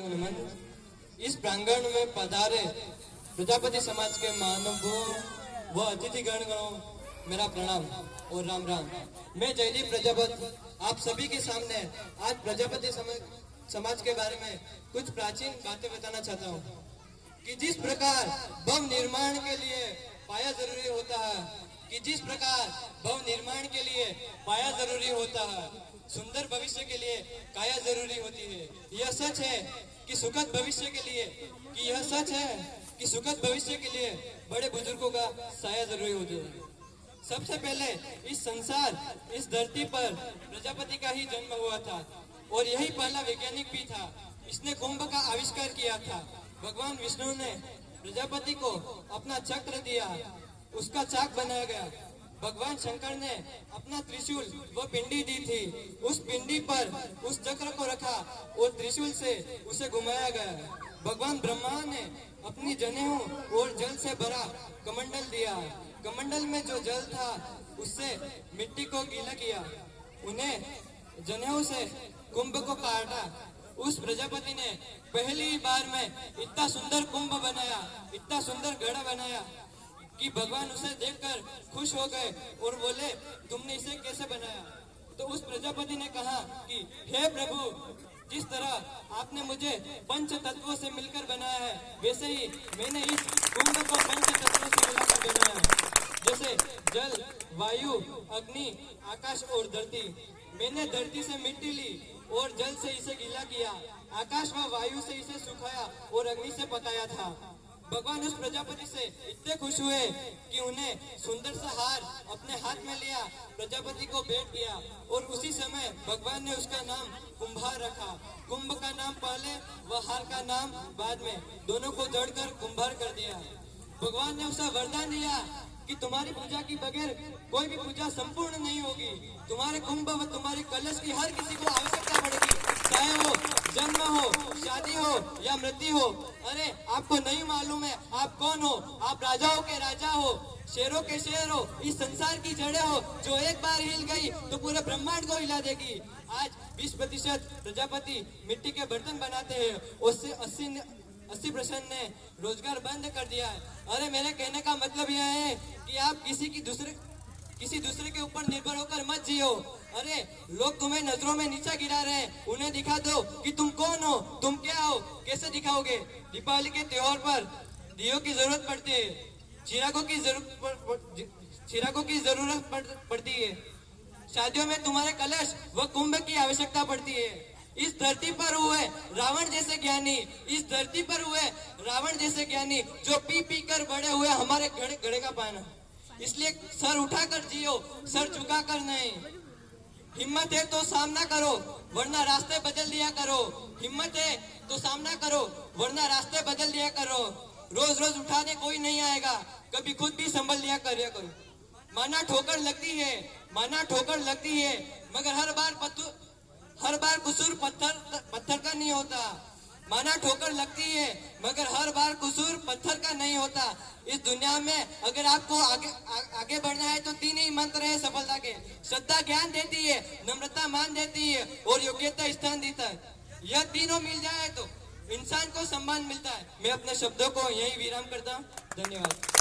नमन। इस प्रांगण में पधारे प्रजापति समाज के मानवों व अतिथिगण मेरा प्रणाम और राम राम। मैं जयदीप प्रजापति आप सभी के सामने आज प्रजापति समाज के बारे में कुछ प्राचीन बातें बताना चाहता हूँ कि जिस प्रकार भवन निर्माण के लिए पाया जरूरी होता है, पाया जरूरी होता है, सुंदर भविष्य के लिए काया जरूरी होती है। यह सच है कि सुखद भविष्य के लिए बड़े बुजुर्गों का साया जरूरी होता है। सबसे पहले इस संसार, इस धरती पर प्रजापति का ही जन्म हुआ था और यही पहला वैज्ञानिक भी था। इसने कुंभ का आविष्कार किया था। भगवान विष्णु ने प्रजापति को अपना चक्र दिया, उसका चाक बनाया गया। भगवान शंकर ने अपना त्रिशूल व पिंडी दी थी, उस पिंडी पर उस चक्र को रखा और त्रिशूल से उसे घुमाया गया। भगवान ब्रह्मा ने अपनी जनेऊ और जल से भरा कमंडल दिया। कमंडल में जो जल था उससे मिट्टी को गीला किया, उन्हें जनेऊ से कुंभ को काटा। उस प्रजापति ने पहली बार में इतना सुंदर कुंभ बनाया, इतना सुंदर घड़ा बनाया कि भगवान उसे देखकर खुश हो गए और बोले, तुमने इसे कैसे बनाया? तो उस प्रजापति ने कहा कि हे प्रभु, जिस तरह आपने मुझे पंच तत्वों से मिलकर बनाया है, वैसे ही मैंने इस कुंभ को पंच तत्वों से मिलाकर बनाया है, जैसे जल, वायु, अग्नि, आकाश और धरती। मैंने धरती से मिट्टी ली और जल से इसे गीला किया, आकाश व वायु से इसे सुखाया और अग्नि से पकाया था। भगवान उस प्रजापति से इतने खुश हुए कि उन्हें सुंदर सा हार अपने हाथ में लिया, प्रजापति को भेंट किया और उसी समय भगवान ने उसका नाम कुंभार रखा। कुंभ का नाम पहले व हार का नाम बाद में, दोनों को जोड़कर कुंभार कर दिया। भगवान ने उसे वरदान दिया कि तुम्हारी पूजा की बगैर कोई भी पूजा संपूर्ण नहीं होगी। तुम्हारे कुंभ व तुम्हारे कलश की हर किसी को आवश्यकता पड़ेगी, चाहे वो जन्म हो, शादी हो या मृत्यु हो। अरे आपको नहीं मालूम है आप कौन हो? आप राजाओं के राजा हो, शेरों के शेर हो, इस संसार की जड़ें हो जो एक बार हिल गई तो पूरे ब्रह्मांड को हिला देगी। आज 20% प्रजापति मिट्टी के बर्तन बनाते हैं, उससे 80% ने रोजगार बंद कर दिया है। अरे मेरे कहने का मतलब यह है कि आप किसी दूसरे के ऊपर निर्भर होकर मत जियो। अरे लोग तुम्हें नजरों में नीचा गिरा रहे हैं, उन्हें दिखा दो कि तुम कौन हो, तुम क्या हो। कैसे दिखाओगे? दीपावली के त्योहार पर दियों की जरूरत पड़ती है, चिरागों की जरूरत पड़ती है। शादियों में तुम्हारे कलश व कुंभ की आवश्यकता पड़ती है। इस धरती पर हुए रावण जैसे ज्ञानी जो पी पी कर बड़े हुए हमारे घड़े का पाना। इसलिए सर उठाकर जियो, सर झुकाकर नहीं। हिम्मत है तो सामना करो वरना रास्ते बदल दिया करो। हिम्मत है तो सामना करो वरना रास्ते बदल दिया करो। रोज रोज उठाने कोई नहीं आएगा, कभी खुद भी संभल लिया करो। माना ठोकर लगती है मगर हर बार कसूर पत्थर का नहीं होता। माना ठोकर लगती है मगर हर बार कसूर पत्थर का नहीं होता। इस दुनिया में अगर आपको आगे बढ़ना है तो 3 ही मंत्र है सफलता के। श्रद्धा ज्ञान देती है, नम्रता मान देती है और योग्यता स्थान देता है। यह तीनों मिल जाए तो इंसान को सम्मान मिलता है। मैं अपने शब्दों को यही विराम करता हूँ। धन्यवाद।